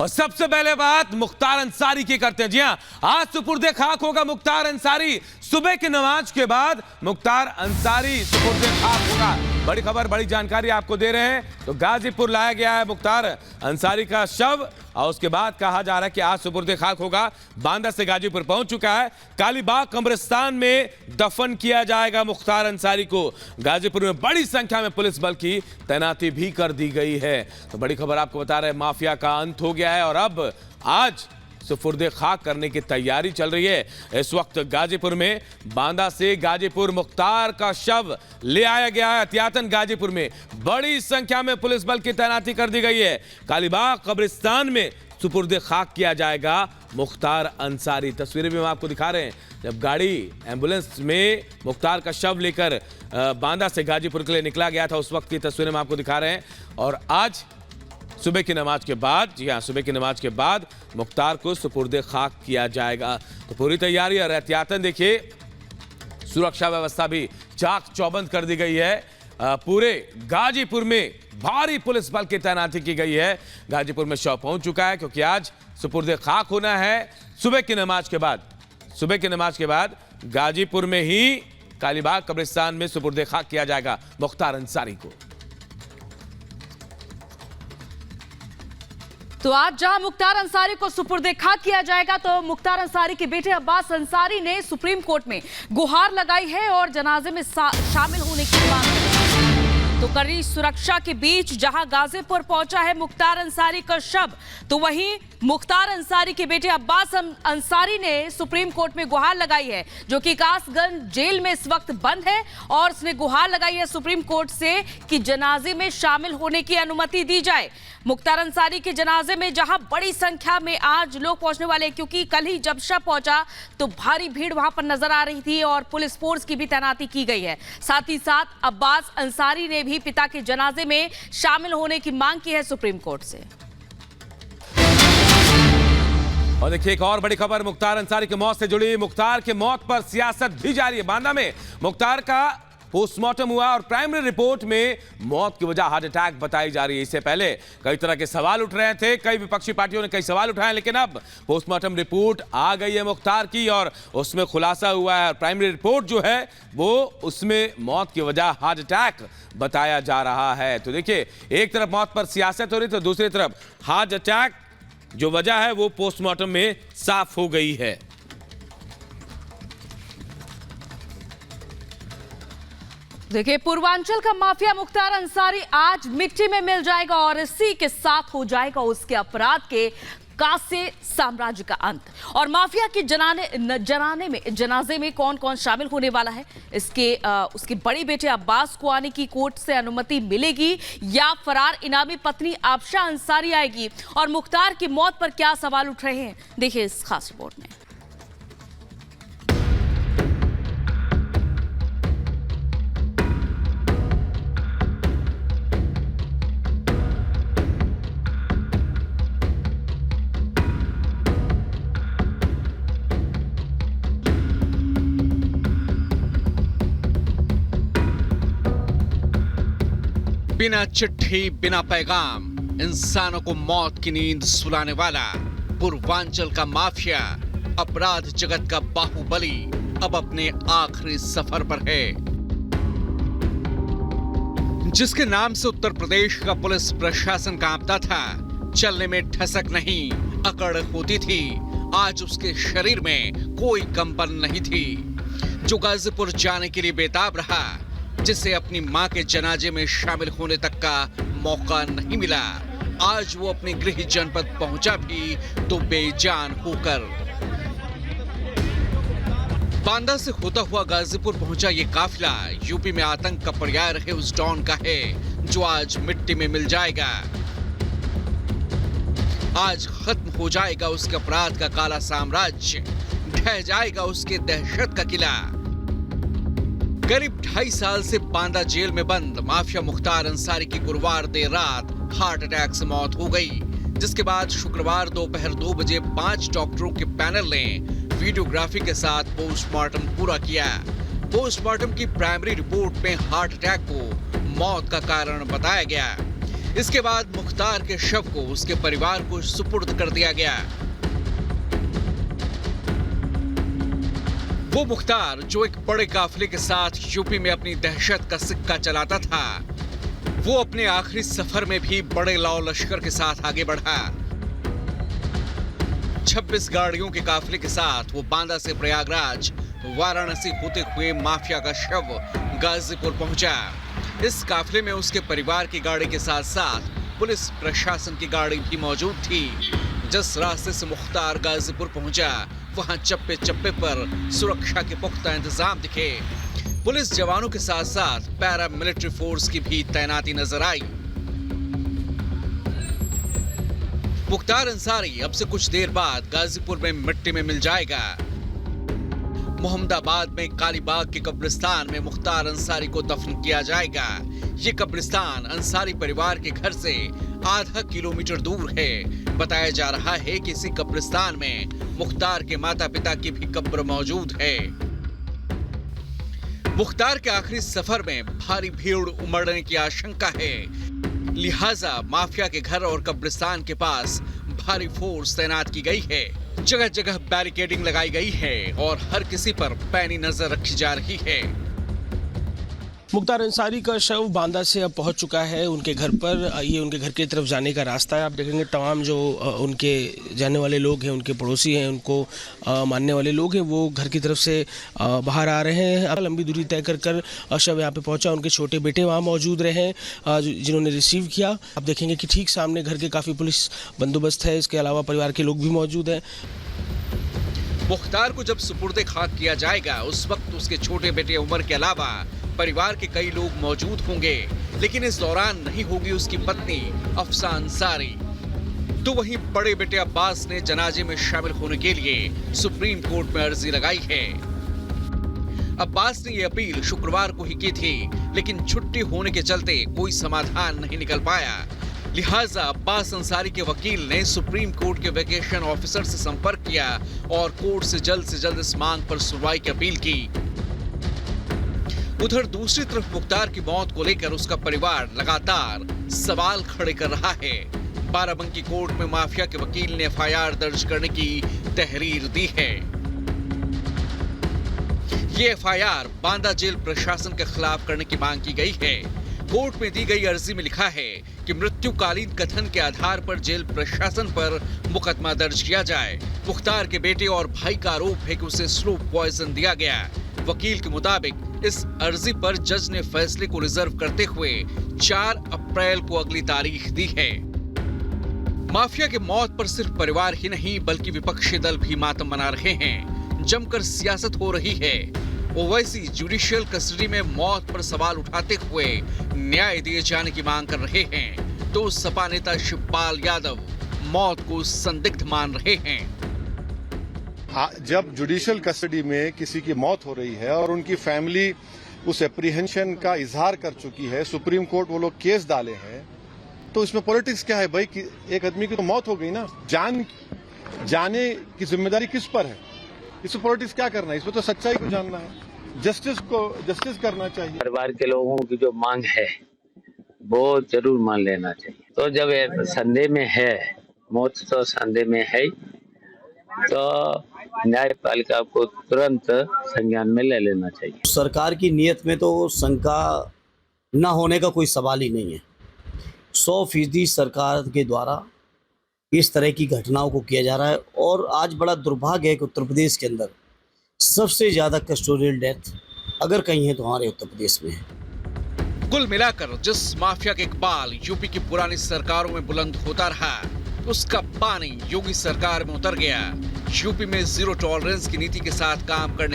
और सबसे पहले बात मुख्तार अंसारी की करते हैं। जी हां, आज सुपुर्दे खाक होगा मुख्तार अंसारी। सुबह की नमाज के बाद मुख्तार अंसारी सुपुर्दे खाक होगा। बड़ी खबर, बड़ी जानकारी आपको दे रहे हैं। तो गाजीपुर लाया गया है मुख्तार अंसारी का शव और उसके बाद कहा जा रहा है कि आज सुपुर्दे खाक होगा। बांदा से गाजीपुर पहुंच चुका है। कालीबाग कब्रिस्तान में दफन किया जाएगा मुख्तार अंसारी को। गाजीपुर में बड़ी संख्या में पुलिस बल की तैनाती भी कर दी गई है। तो बड़ी खबर आपको बता रहे हैं, माफिया का अंत हो गया है और अब आज सुपुर्दे खाक करने की तैयारी चल रही है। इस वक्त गाजीपुर में बांदा से गाजीपुर मुख्तार का शव ले आया गया है। एहतियातन गाजीपुर में बड़ी संख्या में पुलिस बल की तैनाती कर दी गई है। कालीबाग कब्रिस्तान में सुपुर्दे खाक किया जाएगा मुख्तार अंसारी। तस्वीरें भी हम आपको दिखा रहे हैं। जब गाड़ी एम्बुलेंस में मुख्तार का शव लेकर बांदा से गाजीपुर के लिए निकला गया था, उस वक्त की तस्वीरें हम आपको दिखा रहे हैं। और आज सुबह की नमाज के बाद, जी हाँ, सुबह की नमाज के बाद मुख्तार को सुपुर्दे खाक किया जाएगा। तो पूरी तैयारी और एहतियातन देखिए, सुरक्षा व्यवस्था भी चाक चौबंद कर दी गई है। पूरे गाजीपुर में भारी पुलिस बल की तैनाती की गई है। गाजीपुर में शव पहुंच चुका है क्योंकि आज सुपुर्दे खाक होना है सुबह की नमाज के बाद। सुबह की नमाज के बाद गाजीपुर में ही कालीबाग कब्रिस्तान में सुपुर्दे खाक किया जाएगा मुख्तार अंसारी को। तो आज जहां मुख्तार अंसारी को सुपुर्दे खाक किया जाएगा, तो मुख्तार अंसारी के बेटे अब्बास अंसारी ने सुप्रीम कोर्ट में गुहार लगाई है और जनाजे में शामिल होने की मांग की। तो कड़ी सुरक्षा के बीच जहां गाजीपुर पहुंचा है मुख्तार अंसारी का शव, तो वहीं मुख्तार अंसारी के बेटे अब्बास अंसारी ने सुप्रीम कोर्ट में गुहार लगाई है, जो कि कासगंज जेल में इस वक्त बंद है। और उसने गुहार लगाई है सुप्रीम कोर्ट से कि जनाजे में शामिल होने की अनुमति दी जाए। मुख्तार अंसारी के जनाजे में जहां बड़ी संख्या में आज लोग पहुंचने वाले, क्योंकि कल ही जब शव पहुंचा तो भारी भीड़ वहां पर नजर आ रही थी और पुलिस फोर्स की भी तैनाती की गई है। साथ ही साथ अब्बास अंसारी ने भी पिता के जनाजे में शामिल होने की मांग की है सुप्रीम कोर्ट से। और देखिए, एक और बड़ी खबर मुख्तार अंसारी की मौत से जुड़ी। मुख्तार की मौत पर सियासत भी जारी है। बांदा में मुख्तार का पोस्टमार्टम हुआ और प्राइमरी रिपोर्ट में मौत की वजह हार्ट अटैक बताई जा रही है। इससे पहले कई तरह के सवाल उठ रहे थे, कई विपक्षी पार्टियों ने कई सवाल उठाए, लेकिन अब पोस्टमार्टम रिपोर्ट आ गई है मुख्तार की और उसमें खुलासा हुआ है। प्राइमरी रिपोर्ट जो है वो उसमें मौत की वजह हार्ट अटैक बताया जा रहा है। तो देखिए, एक तरफ मौत पर सियासत हो रही, तो दूसरी तरफ हार्ट अटैक जो वजह है वो पोस्टमार्टम में साफ हो गई है। देखिए, पूर्वांचल का माफिया मुख्तार अंसारी आज मिट्टी में मिल जाएगा और इसी के साथ हो जाएगा उसके अपराध के कासे साम्राज्य का अंत। और माफिया के जनाजे में कौन कौन शामिल होने वाला है, उसके बड़े बेटे अब्बास को आने की कोर्ट से अनुमति मिलेगी या फरार इनामी पत्नी आबशा अंसारी आएगी, और मुख्तार की मौत पर क्या सवाल उठ रहे हैं, देखिए इस खास रिपोर्ट में। बिना चिट्ठी बिना पैगाम इंसानों को मौत की नींद सुलाने वाला पूर्वांचल का माफिया, अपराध जगत का बाहुबली अब अपने आखिरी सफर पर है। जिसके नाम से उत्तर प्रदेश का पुलिस प्रशासन कांपता था, चलने में ठसक नहीं अकड़ होती थी, आज उसके शरीर में कोई कंपन नहीं थी। जो गाजीपुर जाने के लिए बेताब रहा, जिसे अपनी मां के जनाजे में शामिल होने तक का मौका नहीं मिला, आज वो अपने गृह जनपद पहुंचा भी तो बेजान होकर। बांदा से होता हुआ गाजीपुर पहुंचा ये काफिला यूपी में आतंक का पर्याय रहे उस डॉन का है, जो आज मिट्टी में मिल जाएगा। आज खत्म हो जाएगा उसके अपराध का काला साम्राज्य, ढह जाएगा उसके दहशत का किला। करीब 2.5 साल से बांदा जेल में बंद माफिया मुख्तार अंसारी की गुरुवार देर रात हार्ट अटैक से मौत हो गई, जिसके बाद शुक्रवार दोपहर 2 बजे 5 डॉक्टरों के पैनल ने वीडियोग्राफी के साथ पोस्टमार्टम पूरा किया। पोस्टमार्टम की प्राइमरी रिपोर्ट में हार्ट अटैक को मौत का कारण बताया गया। इसके बाद मुख्तार के शव को उसके परिवार को सुपुर्द कर दिया गया। वो मुख्तार जो एक बड़े काफिले के साथ यूपी में अपनी दहशत का सिक्का चलाता था, वो अपने आखिरी सफर में भी बड़े लाओ लश्कर के साथ आगे बढ़ा। 26 गाड़ियों के काफिले के साथ वो बांदा से प्रयागराज, वाराणसी होते हुए माफिया का शव गाजीपुर पहुंचा। इस काफिले में उसके परिवार की गाड़ी के साथ साथ पुलिस प्रशासन की गाड़ी भी मौजूद थी। जिस रास्ते से मुख्तार गाजीपुर पहुंचा, वहां चप्पे चप्पे पर सुरक्षा के पुख्ता इंतजाम दिखे। पुलिस जवानों के साथ साथ पैरा मिलिट्री फोर्स की भी तैनाती नजर आई। मुख्तार अंसारी अब से कुछ देर बाद गाजीपुर में मिट्टी में मिल जाएगा। मोहम्मदाबाद में कालीबाग के कब्रिस्तान में मुख्तार अंसारी को दफन किया जाएगा। ये कब्रिस्तान अंसारी परिवार के घर से आधा किलोमीटर दूर है। बताया जा रहा है कि इसी कब्रिस्तान में मुख्तार के माता पिता की भी कब्र मौजूद है। मुख्तार के आखिरी सफर में भारी भीड़ उमड़ने की आशंका है, लिहाजा माफिया के घर और कब्रिस्तान के पास भारी फोर्स तैनात की गई है। जगह जगह बैरिकेडिंग लगाई गई है और हर किसी पर पैनी नजर रखी जा रही है। मुख्तार अंसारी का शव बांदा से अब पहुंच चुका है उनके घर पर। ये उनके घर की तरफ जाने का रास्ता है। आप देखेंगे तमाम जो उनके जाने वाले लोग हैं, उनके पड़ोसी हैं, उनको मानने वाले लोग हैं, वो घर की तरफ से बाहर आ रहे हैं। अब लंबी दूरी तय कर शव यहाँ पे पहुंचा। उनके छोटे बेटे वहाँ मौजूद रहे हैं जिन्होंने रिसीव किया। आप देखेंगे कि ठीक सामने घर के काफ़ी पुलिस बंदोबस्त है। इसके अलावा परिवार के लोग भी मौजूद हैं। मुख्तार को जब सुपुर्दे खाक किया जाएगा, उस वक्त उसके छोटे बेटे उमर के अलावा परिवार के कई लोग मौजूद होंगे, लेकिन इस दौरान नहीं होगी उसकी पत्नी अफसा अंसारी। तो वहीं बड़े बेटे अब्बास ने जनाजे में शामिल होने के लिए सुप्रीम कोर्ट में अर्जी लगाई है। अब्बास ने यह अपील शुक्रवार को ही की थी, लेकिन छुट्टी होने के चलते कोई समाधान नहीं निकल पाया। लिहाजा अब्बास अंसारी के वकील ने सुप्रीम कोर्ट के वेकेशन ऑफिसर से संपर्क किया और कोर्ट से जल्द इस मांग पर सुनवाई की अपील की। उधर दूसरी तरफ मुख्तार की मौत को लेकर उसका परिवार लगातार सवाल खड़े कर रहा है। बाराबंकी कोर्ट में माफिया के वकील ने एफआईआर दर्ज करने की तहरीर दी है। ये एफआईआर बांदा जेल प्रशासन के खिलाफ करने की मांग की गई है। कोर्ट में दी गई अर्जी में लिखा है कि मृत्युकालीन कथन के आधार पर जेल प्रशासन पर मुकदमा दर्ज किया जाए। मुख्तार के बेटे और भाई का आरोप है कि उसे स्लो पॉइजन दिया गया। वकील के मुताबिक इस अर्जी पर जज ने फैसले को रिजर्व करते हुए 4 अप्रैल को अगली तारीख दी है। माफिया के मौत पर सिर्फ परिवार ही नहीं बल्कि विपक्षी दल भी मातम मना रहे हैं। जमकर सियासत हो रही है। ओवैसी जुडिशियल कस्टडी में मौत पर सवाल उठाते हुए न्याय दिए जाने की मांग कर रहे हैं, तो सपा नेता शिवपाल यादव मौत को संदिग्ध मान रहे हैं। जब जुडिशियल कस्टडी में किसी की मौत हो रही है और उनकी फैमिली उस एप्रीहेंशन का इजहार कर चुकी है, सुप्रीम कोर्ट वो लोग केस डाले हैं, तो इसमें पॉलिटिक्स क्या है भाई? कि एक आदमी की तो मौत हो गई ना, जाने की जिम्मेदारी किस पर है? इसमें पॉलिटिक्स क्या करना है? इसमें तो सच्चाई को जानना है, जस्टिस करना चाहिए। परिवार के लोगों की जो मांग है वो जरूर मान लेना चाहिए। तो जब संदेह में है, मौत तो संदेह में है, तो न्यायपालिका को तुरंत संज्ञान में ले लेना चाहिए। सरकार की नीयत में तो शंका न होने का कोई सवाल ही नहीं है। 100% सरकार के द्वारा इस तरह की घटनाओं को किया जा रहा है। और आज बड़ा दुर्भाग्य है कि उत्तर प्रदेश के अंदर सबसे ज्यादा कस्टोडियल डेथ अगर कहीं है तो हमारे उत्तर प्रदेश में है। कुल मिलाकर जिस माफिया के इकबाल यूपी की पुरानी सरकारों में बुलंद होता रहा, उसका पानी योगी सरकार में उतर गया। यूपी में जीरो टॉलरेंस की नीति के साथ काम करने